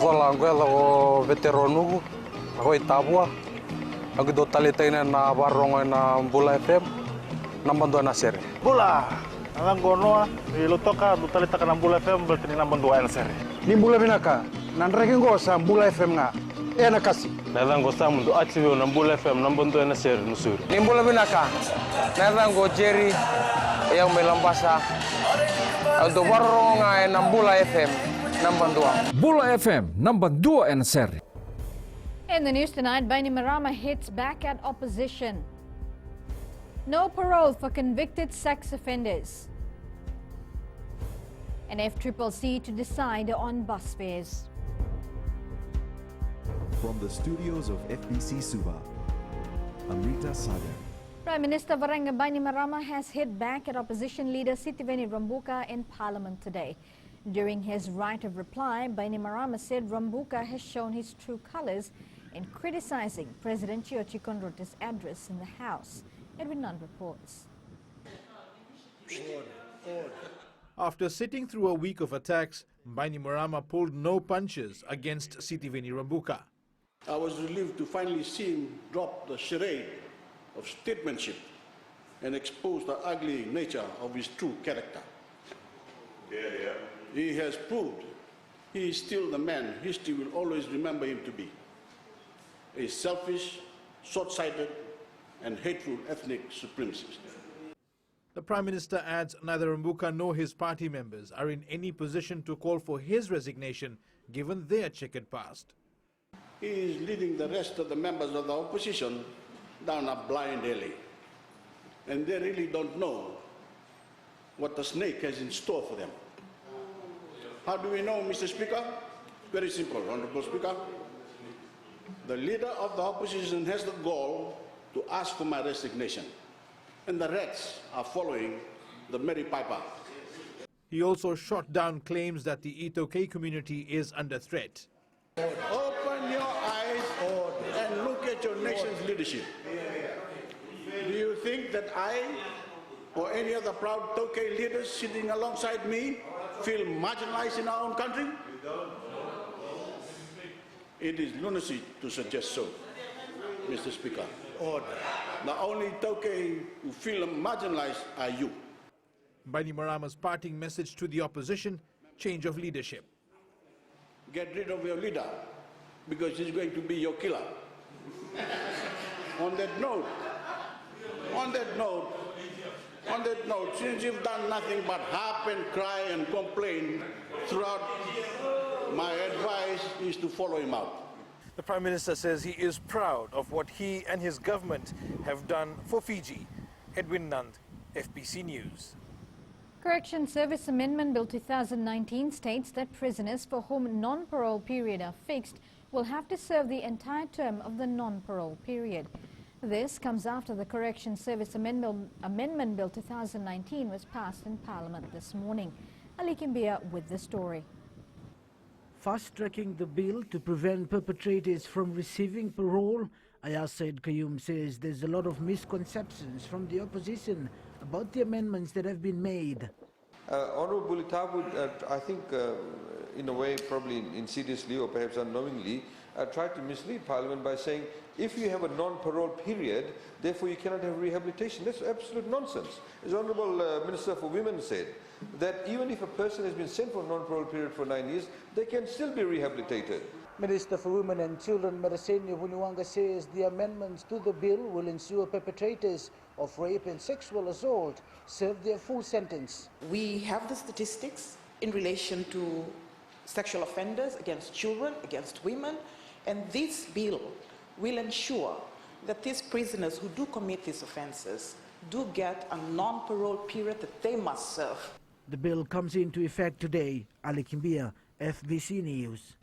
Vola angwela o veteranu ako itabua. Ako do talitain na barong na Bula FM nambandu na sir. Bula, alang gono ilutoka do talita ka ng Bula FM berarti nambandu na sir. Ni Bula binaka, nanreken go sa Bula FM nga. Na kasi. Nalang go sa mundo atibio ng Bula FM nambandu na sir nusur. Ni Bula binaka, nalang go Jerry yang melambasa. Do barong na Bula FM. Bula FM, number 2 and seri. In the news tonight, Bainimarama hits back at opposition. No parole for convicted sex offenders. And FCCC to decide on bus fares. From the studios of FBC Suba, Amrita Sagar. Prime Minister Varanga Bainimarama has hit back at opposition leader Sitiveni Rambuka in Parliament today. During his right of reply, Bainimarama said Rambuka has shown his true colours in criticising President Chio Chikonrote's address in the House. Edwin Nunn reports. After sitting through a week of attacks, Bainimarama pulled no punches against Sitiveni Rambuka. I was relieved to finally see him drop the charade of statesmanship and expose the ugly nature of his true character. He has proved he is still the man history will always remember him to be. A selfish, short-sighted and hateful ethnic supremacist. The Prime Minister adds neither Rambuka nor his party members are in any position to call for his resignation given their checkered past. He is leading the rest of the members of the opposition down a blind alley. And they really don't know what the snake has in store for them. How do we know, Mr. Speaker? Very simple, Honorable Speaker. The leader of the opposition has the gall to ask for my resignation, and the rats are following the Merry Piper. He also shot down claims that the Itoke community is under threat. Open your eyes and look at your nation's leadership. Do you think that I or any other proud Toke leaders sitting alongside me feel marginalized in our own country? It is lunacy to suggest so, Mr. Speaker. The only Toke who feel marginalized are you. Bainimarama's parting message to the opposition, change of leadership. Get rid of your leader, because he's going to be your killer. On that note, since you've done nothing but harp and cry and complain throughout, my advice is to follow him out. The Prime Minister says he is proud of what he and his government have done for Fiji. Edwin Nund, FBC News. Correction Service Amendment Bill 2019 states that prisoners for whom non-parole period are fixed will have to serve the entire term of the non-parole period. This comes after the Correction Service Amendment Bill 2019 was passed in Parliament this morning. Ali Kimbia with the story. Fast-tracking the bill to prevent perpetrators from receiving parole, Ayaz Said Qayyum says there's a lot of misconceptions from the opposition about the amendments that have been made. Honourable Bulitabu, I think in a way probably insidiously or perhaps unknowingly tried to mislead Parliament by saying if you have a non-parole period, therefore you cannot have rehabilitation. That's absolute nonsense. As Honourable Minister for Women said, that even if a person has been sent for a non-parole period for 9 years, they can still be rehabilitated. Minister for Women and Children, Marasenia Vuniwanga, says the amendments to the bill will ensure perpetrators of rape and sexual assault serve their full sentence. We have the statistics in relation to sexual offenders against children, against women, and this bill will ensure that these prisoners who do commit these offences do get a non-parole period that they must serve. The bill comes into effect today. Ali Kimbia, FBC News.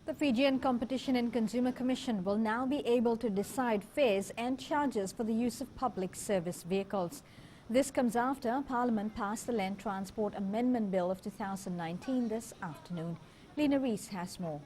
The Fijian Competition and Consumer Commission will now be able to decide fares and charges for the use of public service vehicles. This comes after Parliament passed the Land Transport Amendment Bill of 2019 this afternoon. Lena Rees has more.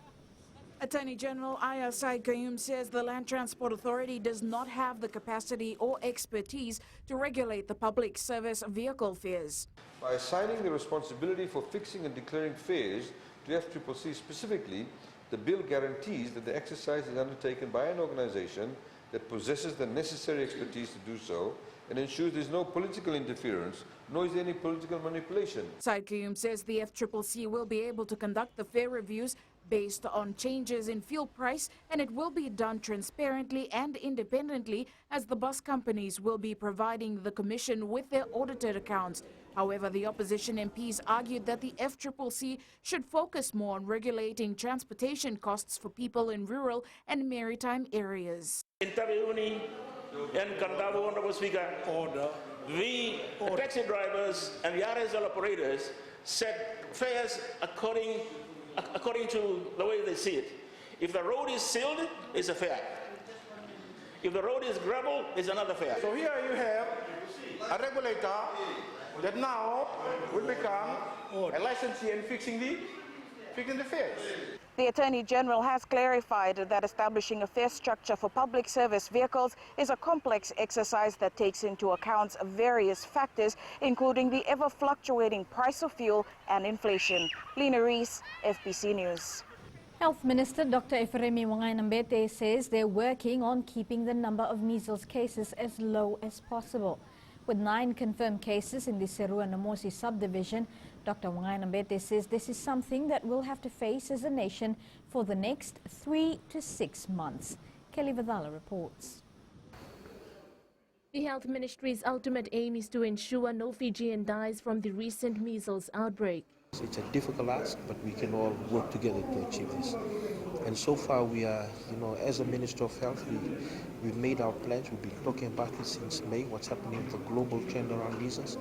Attorney General Ayaz Said Qayyum says the Land Transport Authority does not have the capacity or expertise to regulate the public service vehicle fares. By assigning the responsibility for fixing and declaring fares to FCCC specifically, The bill guarantees that the exercise is undertaken by an organization that possesses the necessary expertise to do so and ensures there is no political interference, nor is there any political manipulation. Said Kayum says the FCCC will be able to conduct the fare reviews based on changes in fuel price, and it will be done transparently and independently, as the bus companies will be providing the Commission with their audited accounts. However, the opposition MPs argued that the FCCC should focus more on regulating transportation costs for people in rural and maritime areas. Order. The taxi drivers and the RSL operators set fares according to the way they see it. If the road is sealed, it's a fare. If the road is gravel, it's another fare. So here you have a regulator that now will become a licensee in fixing the fares. The Attorney General has clarified that establishing a fare structure for public service vehicles is a complex exercise that takes into account various factors, including the ever-fluctuating price of fuel and inflation. Lena Rees, FBC News. Health Minister Dr. Efremi Wangai-Nambete says they're working on keeping the number of measles cases as low as possible. With 9 confirmed cases in the Serua Namosi subdivision, Dr. Wangai-Nambete says this is something that we'll have to face as a nation for the next 3 to 6 months. Kelly Vadala reports. The Health Ministry's ultimate aim is to ensure no Fijian dies from the recent measles outbreak. It's a difficult ask, but we can all work together to achieve this. And so far we are, as a Minister of Health, we've made our plans. We've been talking about this since May, what's happening with the global trend around measles.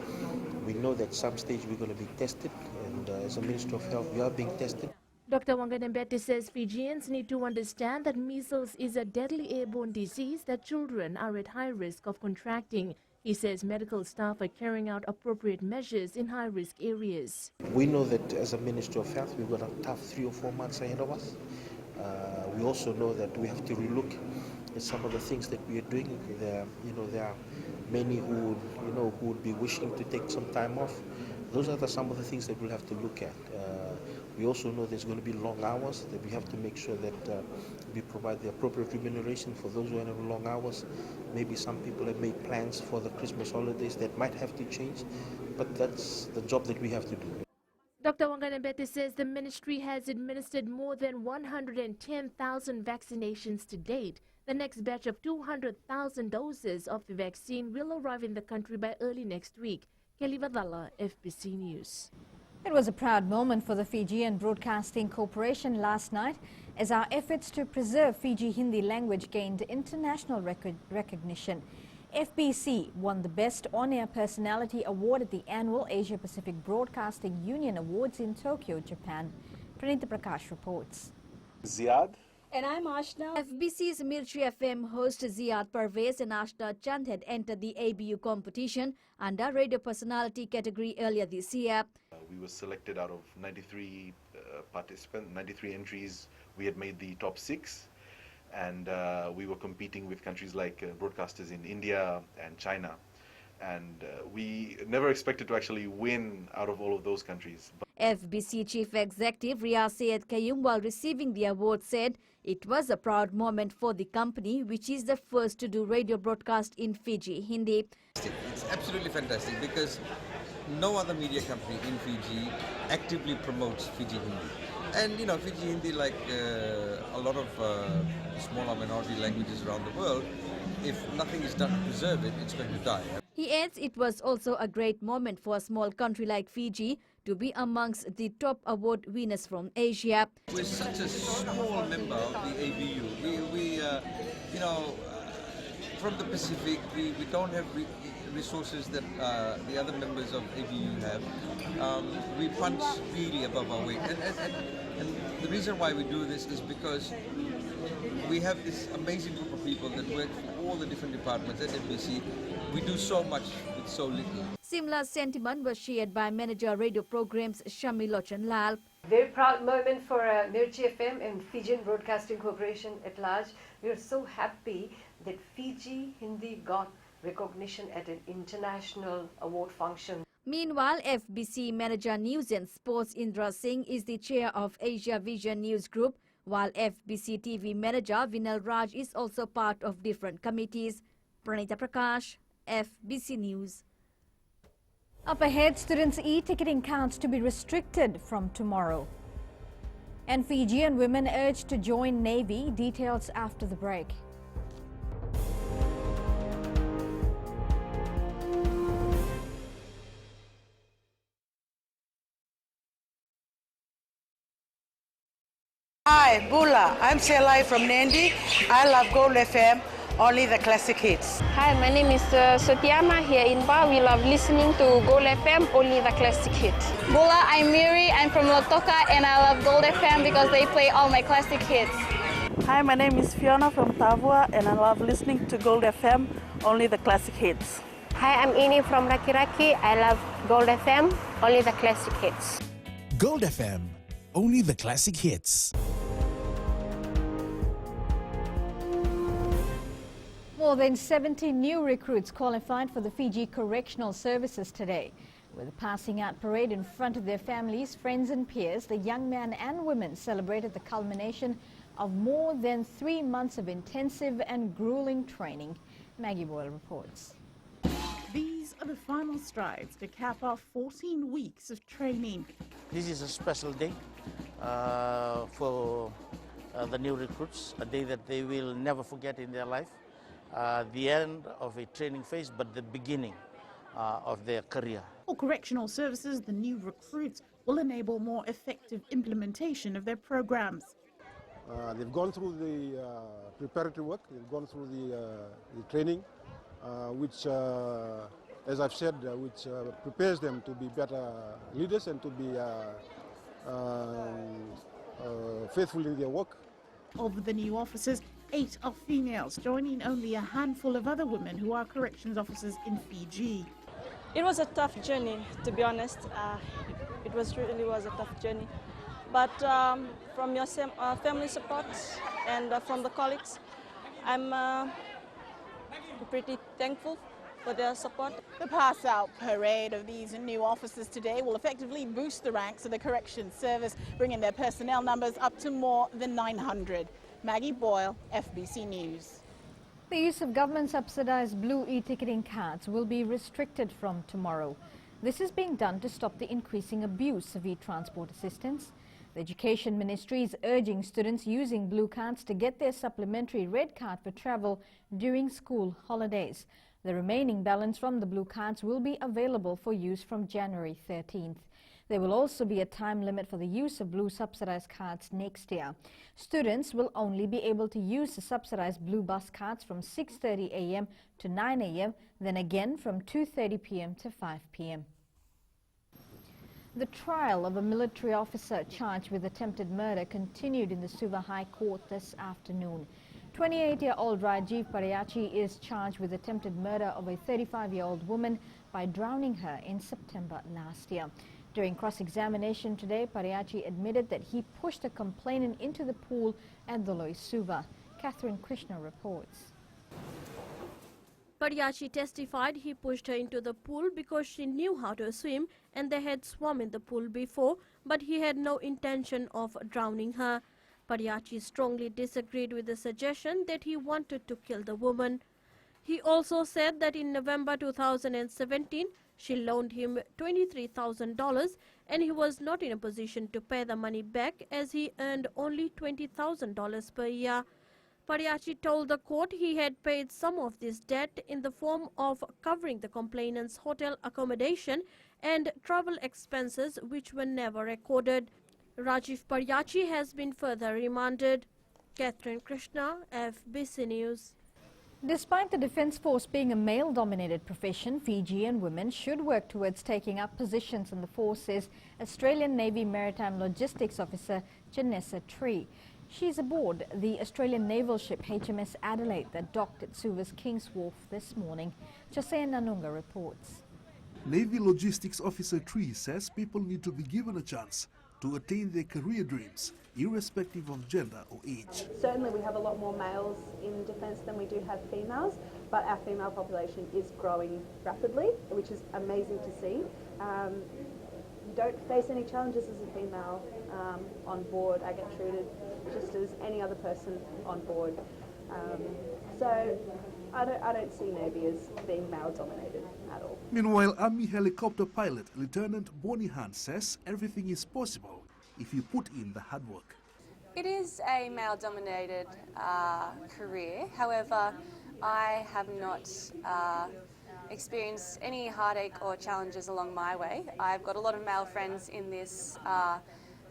We know that at some stage we're going to be tested, and as a Minister of Health, we are being tested. Dr. Wangai-Nambete says Fijians need to understand that measles is a deadly airborne disease that children are at high risk of contracting. He says medical staff are carrying out appropriate measures in high-risk areas. We know that as a Minister of Health, we've got a tough 3 or 4 months ahead of us. We also know that we have to relook at some of the things that we are doing. There are many who would be wishing to take some time off. Those are some of the things that we'll have to look at. We also know there's going to be long hours, that we have to make sure that we provide the appropriate remuneration for those who are in long hours. Maybe some people have made plans for the Christmas holidays that might have to change, but that's the job that we have to do. Dr. Wangai-Nambete says the ministry has administered more than 110,000 vaccinations to date. The next batch of 200,000 doses of the vaccine will arrive in the country by early next week. Kelly Vadala, FBC News. It was a proud moment for the Fijian Broadcasting Corporation last night as our efforts to preserve Fiji Hindi language gained international recognition. FBC won the Best On-Air Personality Award at the annual Asia Pacific Broadcasting Union Awards in Tokyo, Japan. Pranita Prakash reports. Ziad. And I'm Ashna. FBC's Military FM host Ziad Parvez and Ashna Chand had entered the ABU competition under radio personality category earlier this year. We were selected out of 93 participants, 93 entries. We had made the top 6, and we were competing with countries like broadcasters in India and China. And we never expected to actually win out of all of those countries. FBC Chief Executive Ria Syed Kayum, while receiving the award, said it was a proud moment for the company, which is the first to do radio broadcast in Fiji Hindi. It's absolutely fantastic because no other media company in Fiji actively promotes Fiji Hindi. And Fiji Hindi, like a lot of smaller minority languages around the world, if nothing is done to preserve it, it's going to die. He adds it was also a great moment for a small country like Fiji to be amongst the top award winners from Asia. We're such a small member of the ABU. We from the Pacific, we don't have resources that the other members of ABU have. We punch really above our weight. And the reason why we do this is because we have this amazing group of people that work for all the different departments at FBC. We do so much with so little. Similar sentiment was shared by Manager Radio Programs Shami Lochan Lal. Very proud moment for Military FM and Fijian Broadcasting Corporation at large. We are so happy that Fiji Hindi got recognition at an international award function. Meanwhile, FBC Manager News and Sports Indra Singh is the chair of Asia Vision News Group, while FBC TV manager Vinal Raj is also part of different committees. Pranita Prakash, FBC News. Up ahead, students' e-ticketing counts to be restricted from tomorrow. And Fijian women urged to join Navy. Details after the break. Hi, Bula. I'm Selai from Nandi. I love Gold FM, only the classic hits. Hi, my name is Satyama here in Ba. We love listening to Gold FM, only the classic hits. Bula, I'm Miri. I'm from Lotoka and I love Gold FM because they play all my classic hits. Hi, my name is Fiona from Tavua and I love listening to Gold FM, only the classic hits. Hi, I'm Ini from Rakiraki. I love Gold FM, only the classic hits. Gold FM, only the classic hits. More than 70 new recruits qualified for the Fiji Correctional Services today. With a passing out parade in front of their families, friends and peers, the young men and women celebrated the culmination of more than 3 months of intensive and grueling training. Maggie Boyle reports. These are the final strides to cap off 14 weeks of training. This is a special day for the new recruits, a day that they will never forget in their life. The end of a training phase, but the beginning of their career. For correctional services, the new recruits will enable more effective implementation of their programs. They've gone through the preparatory work, they've gone through the training, which, as I've said, which prepares them to be better leaders and to be faithful in their work. Of the new officers, 8 are females, joining only a handful of other women who are corrections officers in Fiji. It was a tough journey, to be honest. It really was a tough journey. But from your family support and from the colleagues, I'm pretty thankful for their support. The pass-out parade of these new officers today will effectively boost the ranks of the corrections service, bringing their personnel numbers up to more than 900. Maggie Boyle, FBC News. The use of government-subsidized blue e-ticketing cards will be restricted from tomorrow. This is being done to stop the increasing abuse of e-transport assistance. The Education Ministry is urging students using blue cards to get their supplementary red card for travel during school holidays. The remaining balance from the blue cards will be available for use from January 13th. There will also be a time limit for the use of blue subsidized cards next year. Students will only be able to use the subsidized blue bus cards from 6:30 a.m. to 9 a.m., then again from 2:30 p.m. to 5 p.m. The trial of a military officer charged with attempted murder continued in the Suva High Court this afternoon. 28-year-old Rajiv Pariachi is charged with attempted murder of a 35-year-old woman by drowning her in September last year. During cross-examination today, Pariachi admitted that he pushed a complainant into the pool at the Loy Suva. Catherine Krishna reports. Pariachi testified he pushed her into the pool because she knew how to swim and they had swum in the pool before, but he had no intention of drowning her. Pariachi strongly disagreed with the suggestion that he wanted to kill the woman. He also said that in November 2017, she loaned him $23,000 and he was not in a position to pay the money back as he earned only $20,000 per year. Pariachi told the court he had paid some of this debt in the form of covering the complainant's hotel accommodation and travel expenses which were never recorded. Rajiv Pariachi has been further remanded. Catherine Krishna, FBC News. Despite the Defence Force being a male-dominated profession, Fijian women should work towards taking up positions in the force, says Australian Navy Maritime Logistics Officer Janessa Tree. She's aboard the Australian naval ship HMS Adelaide that docked at Suva's King's Wharf this morning. Jose Nanunga reports. Navy Logistics Officer Tree says people need to be given a chance to attain their career dreams, irrespective of gender or age. Certainly we have a lot more males in defence than we do have females, but our female population is growing rapidly, which is amazing to see. don't face any challenges as a female on board. I get treated just as any other person on board. So I don't see Navy as being male-dominated at all. Meanwhile, Army helicopter pilot Lieutenant Bonnie Hunt says everything is possible if you put in the hard work. It is a male-dominated career. However, I have not experienced any heartache or challenges along my way. I've got a lot of male friends in this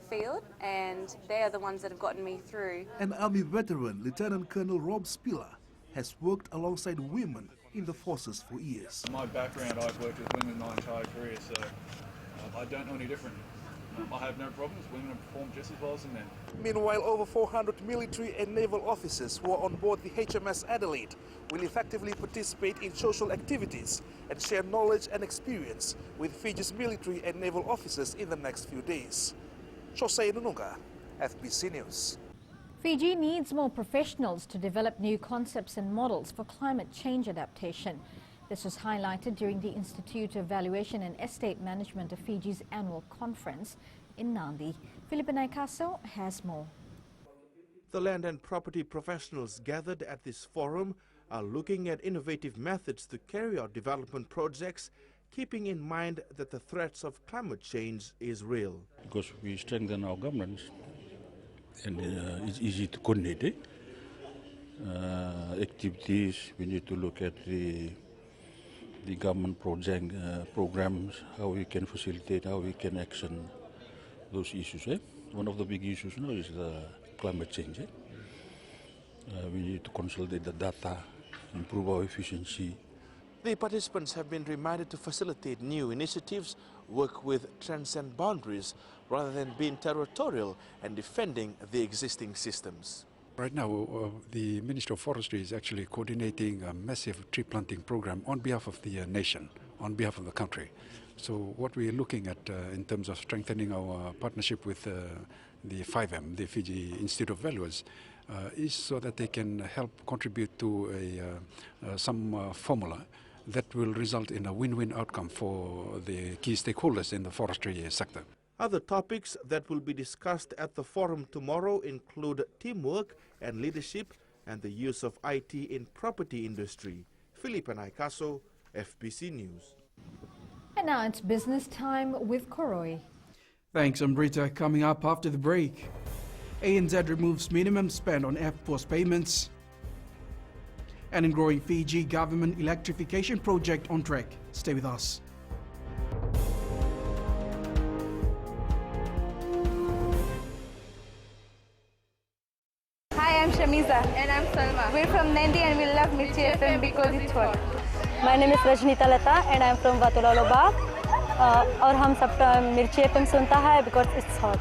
field, and they are the ones that have gotten me through. An Army veteran, Lieutenant Colonel Rob Spiller, has worked alongside women in the forces for years. In my background, I've worked with women my entire career, so I don't know any different. I have no problems. Women perform just as well as the men. Meanwhile, over 400 military and naval officers who are on board the HMS Adelaide will effectively participate in social activities and share knowledge and experience with Fiji's military and naval officers in the next few days. Jose Nununga, FBC News. Fiji needs more professionals to develop new concepts and models for climate change adaptation. This was highlighted during the Institute of Valuation and Estate Management of Fiji's annual conference in Nadi. Philippa Naikaso has more. The land and property professionals gathered at this forum are looking at innovative methods to carry out development projects, keeping in mind that the threats of climate change is real. Because we strengthen our governance and it's easy to coordinate activities. We need to look at the government project programs, how we can facilitate, how we can action those issues. One of the big issues now is the climate change. We need to consolidate the data, improve our efficiency. The participants have been reminded to facilitate new initiatives, work with transcend boundaries, rather than being territorial and defending the existing systems. Right now, the Ministry of Forestry is actually coordinating a massive tree planting program on behalf of the nation, on behalf of the country. So what we're looking at in terms of strengthening our partnership with the 5M, the Fiji Institute of Valuers, is so that they can help contribute to some formula that will result in a win-win outcome for the key stakeholders in the forestry sector. Other topics that will be discussed at the forum tomorrow include teamwork and leadership and the use of IT in property industry. Philippa Naikaso, FBC News. And now it's business time with Koroi. Thanks, Amrita. Coming up after the break. ANZ removes minimum spend on FPOS payments. And in growing Fiji, government electrification project on track. Stay with us. Hi, I'm Shamiza. And I'm Salma. We're from Nandi and we love Mirchi FM because it's hot. My name is Rajnita Lata and I'm from Vatulaloba. और हम सब मिर्ची FM सुनता है because it's hot.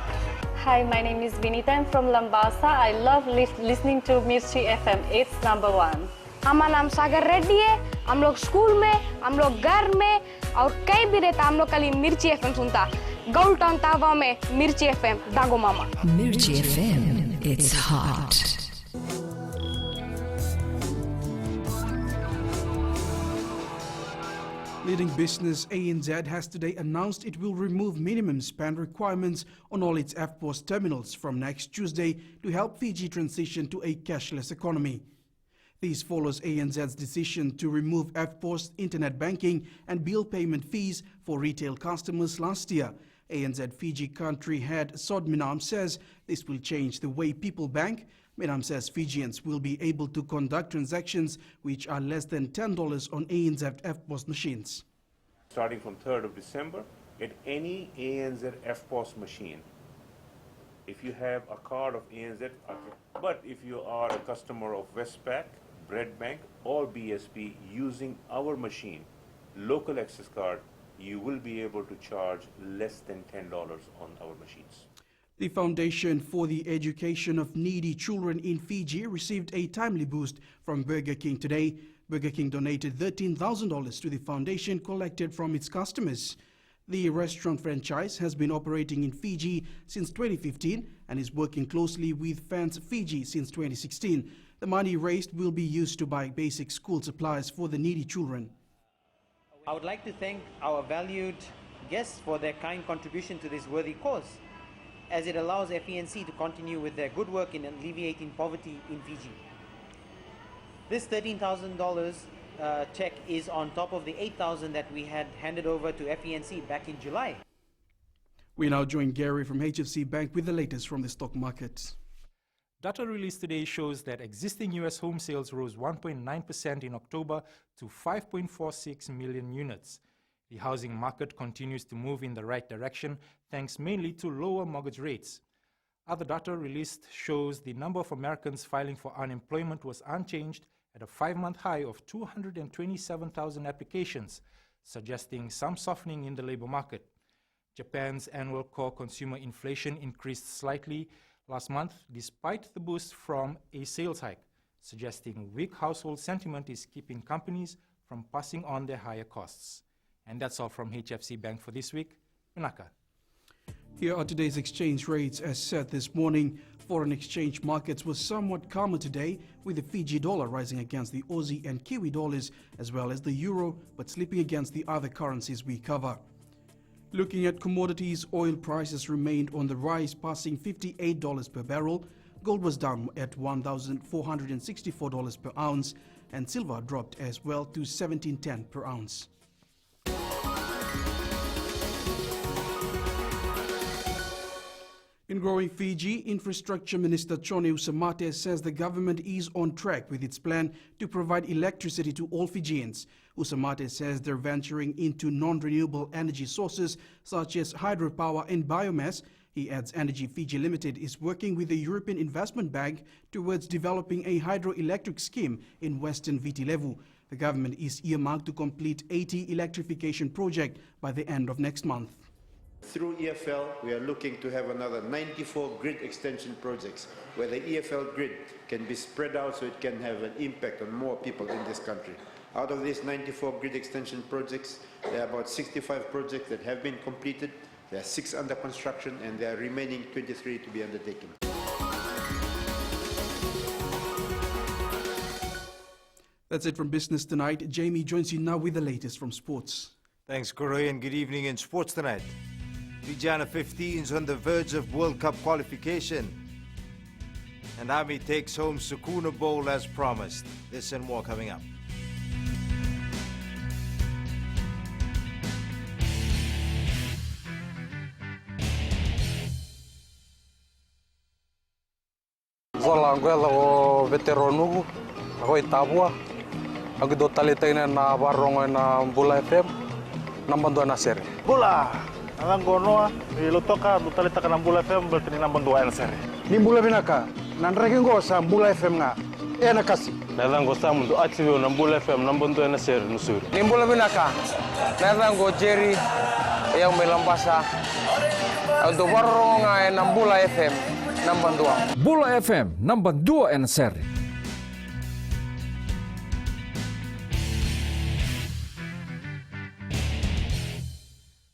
Hi, my name is Vinita. I'm from Lambasa. I love listening to Mirchi FM. It's number one. हमारा नाम सागर रेड्डी है। हम लोग स्कूल में, हम लोग घर में और कहीं भी रहता हम लोग खाली मिर्ची एफएम सुनता। गौल टाउन तावा में मिर्ची एफएम दागो मामा। Mirchi FM, it's hot. Leading business ANZ has today announced it will remove minimum spend requirements on all its FPOS terminals from next Tuesday to help Fiji transition to a cashless economy. This follows ANZ's decision to remove FPOS internet banking and bill payment fees for retail customers last year. ANZ Fiji country head Sod Minam says this will change the way people bank. Minam says Fijians will be able to conduct transactions which are less than $10 on ANZ FPOS machines. Starting from 3rd of December, at any ANZ FPOS machine, if you have a card of ANZ, but if you are a customer of Westpac, Breadbank or BSP using our machine, local access card, you will be able to charge less than $10 on our machines. The Foundation for the Education of Needy Children in Fiji received a timely boost from Burger King today. Burger King donated $13,000 to the foundation collected from its customers. The restaurant franchise has been operating in Fiji since 2015 and is working closely with Fans Fiji since 2016. The money raised will be used to buy basic school supplies for the needy children. I would like to thank our valued guests for their kind contribution to this worthy cause, as it allows FENC to continue with their good work in alleviating poverty in Fiji. This $13,000 check is on top of the $8,000 that we had handed over to FENC back in July. We now join Gary from HFC Bank with the latest from the stock market. Data released today shows that existing U.S. home sales rose 1.9% in October to 5.46 million units. The housing market continues to move in the right direction, thanks mainly to lower mortgage rates. Other data released shows the number of Americans filing for unemployment was unchanged at a 5-month high of 227,000 applications, suggesting some softening in the labor market. Japan's annual core consumer inflation increased slightly last month, despite the boost from a sales hike, suggesting weak household sentiment is keeping companies from passing on their higher costs. And that's all from HFC Bank for this week. Vinaka. Here are today's exchange rates. As said this morning, foreign exchange markets were somewhat calmer today, with the Fiji dollar rising against the Aussie and Kiwi dollars, as well as the euro, but slipping against the other currencies we cover. Looking at commodities, oil prices remained on the rise, passing $58 per barrel. Gold was down at $1,464 per ounce, and silver dropped as well to $17.10 per ounce. In growing Fiji, Infrastructure Minister Chone Usamate says the government is on track with its plan to provide electricity to all Fijians. Usamate says they're venturing into non-renewable energy sources such as hydropower and biomass. He adds Energy Fiji Limited is working with the European Investment Bank towards developing a hydroelectric scheme in Western Viti Levu. The government is earmarked to complete 80 electrification projects by the end of next month. Through EFL, we are looking to have another 94 grid extension projects where the EFL grid can be spread out so it can have an impact on more people in this country. Out of these 94 grid extension projects, there are about 65 projects that have been completed, there are 6 under construction, and there are remaining 23 to be undertaken. That's it from Business Tonight. Jamie joins you now with the latest from sports. Thanks, Koroi, and good evening in Sports Tonight. Fiji Under 15s on the verge of World Cup qualification. And Army takes home Sukuna Bowl as promised. This and more coming up. Zola ngwela o veteronugu, hoi tabua, agi do talitaina na barongo na Bula FM, nambando na sere. Bula, ang gonoa, ilutoka do talita na Bula FM bertini nambando na sere. Ni Bula binaka, nanreke ngo sa Bula FM nga, na kasi. Nalango sa mundo ativo na Bula FM nambando na sere nusuri. Ni Bula binaka, nalango Jerry, yang melambasa, do barongo nga na Bula FM. Bula FM, number 2 and seri.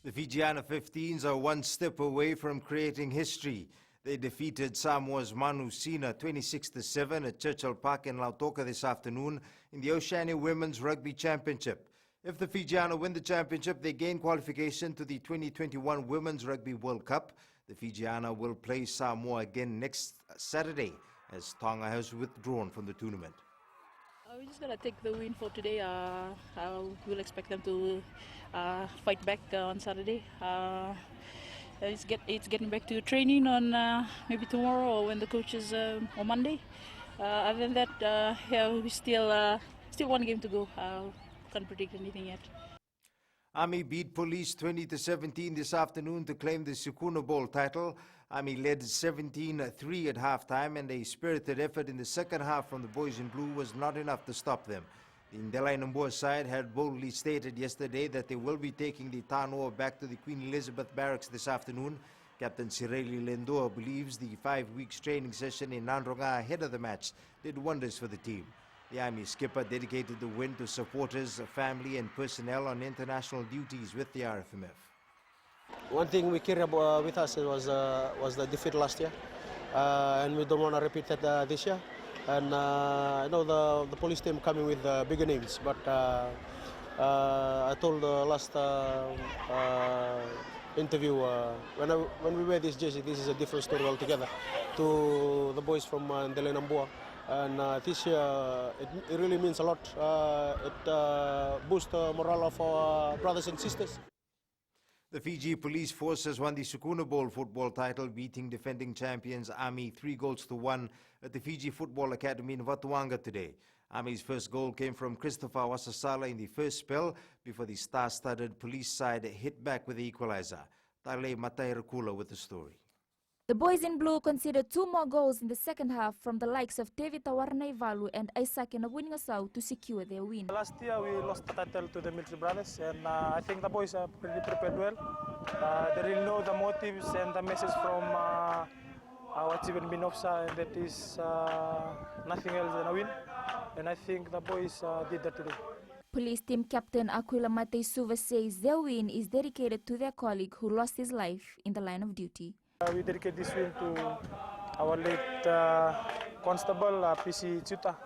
The Fiji Under 15s are one step away from creating history. They defeated Samoa's Manu Sina 26-7 at Churchill Park in Lautoka this afternoon in the Oceania Women's Rugby Championship. If the Fijiana win the championship, they gain qualification to the 2021 Women's Rugby World Cup. The Fijiana will play Samoa again next Saturday as Tonga has withdrawn from the tournament. We're just going to take the win for today. We'll expect them to fight back on Saturday. It's getting back to training on maybe tomorrow or when the coaches on Monday. Other than that, we still one game to go. Can't predict anything yet. Army beat Police 20-17 this afternoon to claim the Sukuna Bowl title. Army led 17-3 at halftime, and a spirited effort in the second half from the boys in blue was not enough to stop them. The Ndelai Namboa side had boldly stated yesterday that they will be taking the Tanoa back to the Queen Elizabeth Barracks this afternoon. Captain Sireli Lendoa believes the 5 weeks training session in Nandronga ahead of the match did wonders for the team. The Army skipper dedicated the win to supporters, family and personnel on international duties with the RFMF. One thing we carry with us was the defeat last year, and we don't want to repeat that this year. And I know the police team coming with bigger names, but I told last interview when we wear this jersey, this is a different story altogether to the boys from Ndelenambua. And this year, it really means a lot. It boosts the morale of our brothers and sisters. The Fiji Police Forces won the Sukuna Bowl football title, beating defending champions Army 3-1 at the Fiji Football Academy in Watuanga today. Army's first goal came from Christopher Wasasala in the first spell before the star-studded police side hit back with the equalizer. Tale Matairakula with the story. The boys in blue conceded 2 more goals in the second half from the likes of Tevi Tawarnaivalu and Isaac Nabungasau to secure their win. Last year we lost the title to the Military Brothers, and I think the boys are pretty prepared well. They really know the motives and the message from our chief and bin officer, and that is nothing else than a win. And I think the boys did that today. Police team captain Aquila Matei Suva says their win is dedicated to their colleague who lost his life in the line of duty. We dedicate this win to our late constable, PC Chuta.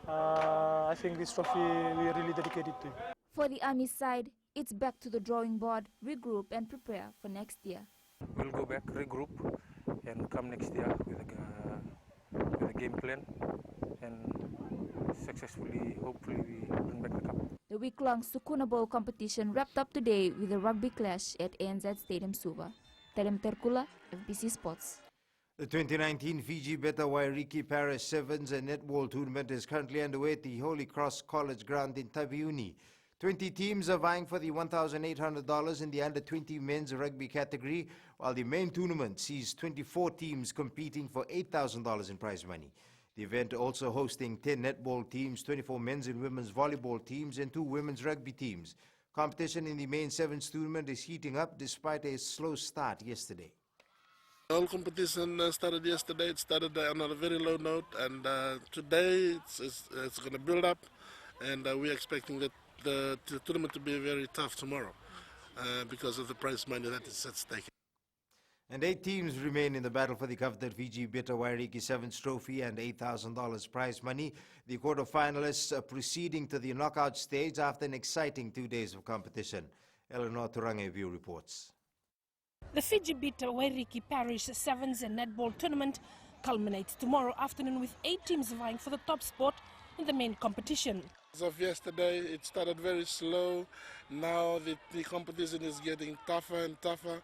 I think this trophy we really dedicate it to him. For the Army side, it's back to the drawing board, regroup and prepare for next year. We'll go back, regroup, and come next year with a game plan and successfully, hopefully, we bring back the cup. The week-long Sukuna Bowl competition wrapped up today with a rugby clash at ANZ Stadium Suva. Telem Terkula, FBC Sports. The 2019 Fiji Beta Wairiki Paris Sevens and Netball tournament is currently underway at the Holy Cross College ground in Tabiuni. 20 teams are vying for the $1,800 in the under-20 men's rugby category, while the main tournament sees 24 teams competing for $8,000 in prize money. The event also hosting 10 netball teams, 24 men's and women's volleyball teams, and 2 women's rugby teams. Competition in the main sevens tournament is heating up despite a slow start yesterday. All competition started yesterday. It started on a very low note, and today it's going to build up, and we're expecting that the tournament to be very tough tomorrow because of the prize money that is at stake. And 8 teams remain in the battle for the coveted Fiji Beta Wairiki Sevens trophy and $8,000 prize money. The quarterfinalists are proceeding to the knockout stage after an exciting 2 days of competition. Eleanor Turangeviu reports. The Fiji Beta Wairiki Parish Sevens and Netball tournament culminates tomorrow afternoon with 8 teams vying for the top spot in the main competition. As of yesterday, it started very slow. Now the competition is getting tougher and tougher.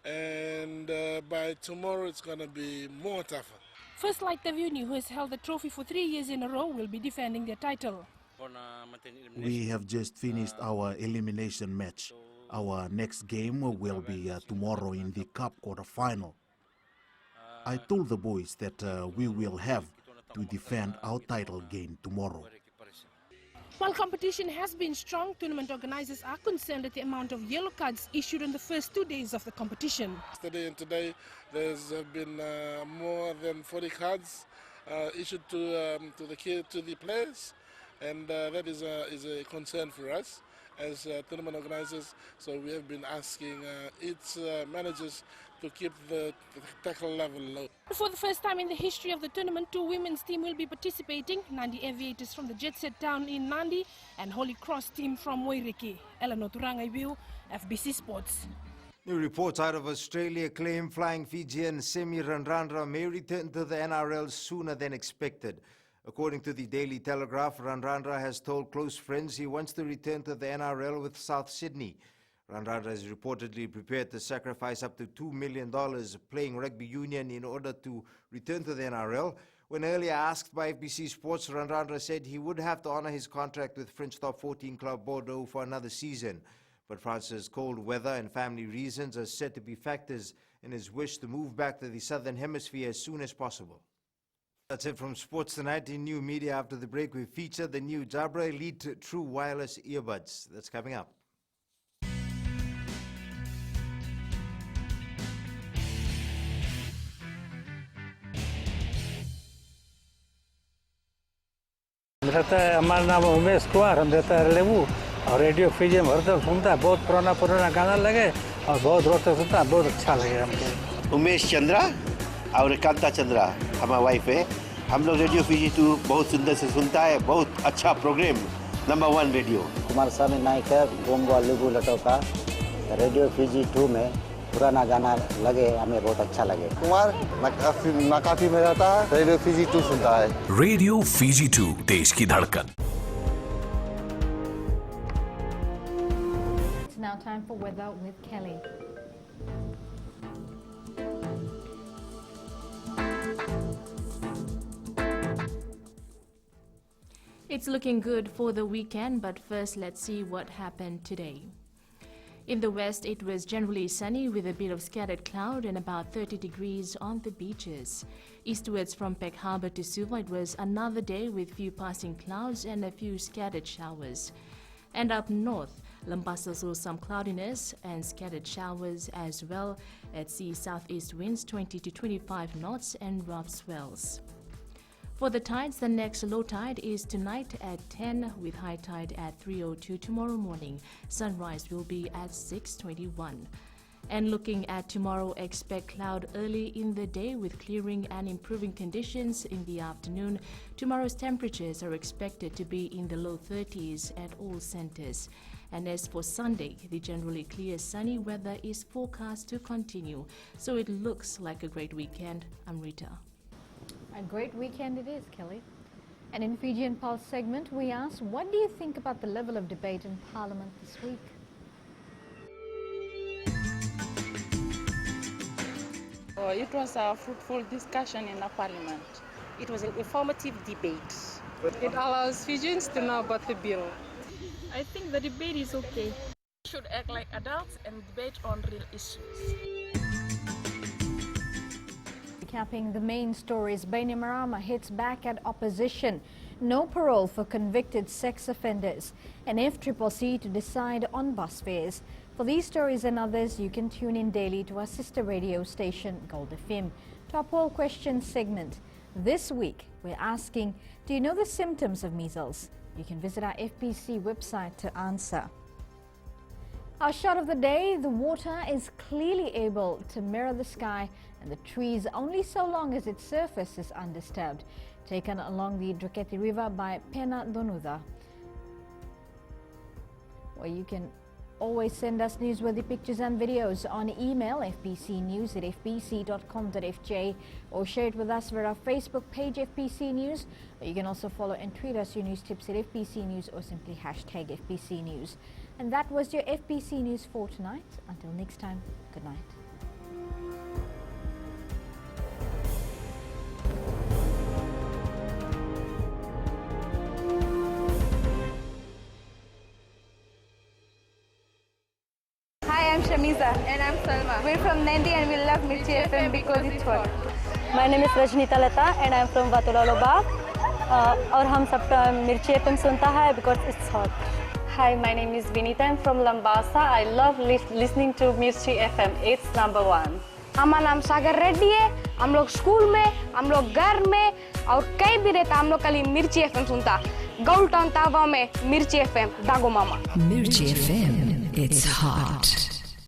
And by tomorrow it's going to be more tougher. First Light Taviuni, who has held the trophy for 3 years in a row, will be defending their title. We have just finished our elimination match. Our next game will be tomorrow in the Cup quarterfinal. I told the boys that we will have to defend our title game tomorrow. While competition has been strong, tournament organizers are concerned at the amount of yellow cards issued on the first 2 days of the competition. Yesterday and today, there's been more than 40 cards issued to the players, and that is a concern for us as tournament organizers. So we have been asking its managers to keep the tackle level low. For the first time in the history of the tournament, 2 women's team will be participating. Nandi Aviators from the Jet Set town in Nandi and Holy Cross team from Wairiki. Eleanor Turangeviu, FBC Sports. New reports out of Australia claim flying Fijian Semi Randrandra may return to the NRL sooner than expected. According to the Daily Telegraph, Randrandra has told close friends he wants to return to the NRL with South Sydney. Randrandra is reportedly prepared to sacrifice up to $2 million playing rugby union in order to return to the NRL. When earlier asked by FBC Sports, Randrandra said he would have to honor his contract with French top 14 club Bordeaux for another season. But France's cold weather and family reasons are said to be factors in his wish to move back to the Southern Hemisphere as soon as possible. That's it from Sports Tonight. In new media after the break, we feature the new Jabra Elite True Wireless Earbuds. That's coming up. रहता है। हमारा नाम उमेश कुमार, हम रहता है लेबू और radio Fiji में हरदम सुनता है। बहुत पुराना गाना लगे और बहुत रोज सुनता है, बहुत अच्छा लगे हमको। उमेश चंद्रा और कांता चंद्रा हमारा वाइफ है। हम लोग रेडियो फीजी 2 बहुत सुंदर से सुनता है, बहुत अच्छा प्रोग्राम Number 1 radio. कुमार स्वामी नायक गोमगो लुगु लटोका रेडियो फीजी 2 में पुराना गाना लगे हमें बहुत अच्छा लगे। कुमार नाकाफी में रहता है, रेडियो फीजी 2 सुनता है। रेडियो फीजी 2 देश की धड़कन। It's now time for weather with Kelly. It's looking good for the weekend, but first let's see what happened today. In the west, it was generally sunny with a bit of scattered cloud and about 30 degrees on the beaches. Eastwards from Peck Harbour to Suva, it was another day with few passing clouds and a few scattered showers. And up north, Lambasa saw some cloudiness and scattered showers as well. At sea, southeast winds 20 to 25 knots and rough swells. For the tides, the next low tide is tonight at 10 with high tide at 3:02 tomorrow morning. Sunrise will be at 6:21. And looking at tomorrow, expect cloud early in the day with clearing and improving conditions in the afternoon. Tomorrow's temperatures are expected to be in the low 30s at all centers. And as for Sunday, the generally clear sunny weather is forecast to continue. So it looks like a great weekend. I'm Rita. A great weekend it is, Kelly. And in Fijian Pulse segment, we asked, what do you think about the level of debate in Parliament this week? It was a fruitful discussion in the Parliament. It was an informative debate. It allows Fijians to know about the bill. I think the debate is okay. We should act like adults and debate on real issues. Recapping the main stories, Bainimarama hits back at opposition. No parole for convicted sex offenders. And FCCC to decide on bus fares. For these stories and others, you can tune in daily to our sister radio station, Gold FM. To our poll question segment. This week, we're asking, do you know the symptoms of measles? You can visit our FPC website to answer. Our shot of the day, the water is clearly able to mirror the sky and the trees only so long as its surface is undisturbed. Taken along the Draketi River by Pena Donuda. Well, you can always send us newsworthy pictures and videos on email fpcnews@fbc.com.fj or share it with us via our Facebook page FPC News. Or you can also follow and tweet us your news tips at FPC News or simply hashtag FPC News. And that was your FPC News for tonight. Until next time, good night. Hi, I'm Shamiza. And I'm Salma. We're from Nandi and we love Mirchi FM because it's hot. My name is Rajnita Lata and I'm from Vatulaloba. और हम सब मिर्ची FM सुनता है because it's hot. Hi, my name is Vinita. I'm from Lambasa. I love listening to Mirchi FM. It's number 1. हमारा नाम सागर रेड्डी है। हम लोग स्कूल में, हम लोग घर में और कहीं भी रहता हम लोग खाली मिर्ची FM सुनता। गोल्ड टाउन तावा में मिर्ची FM दागो मामा। Mirchi FM, it's hot.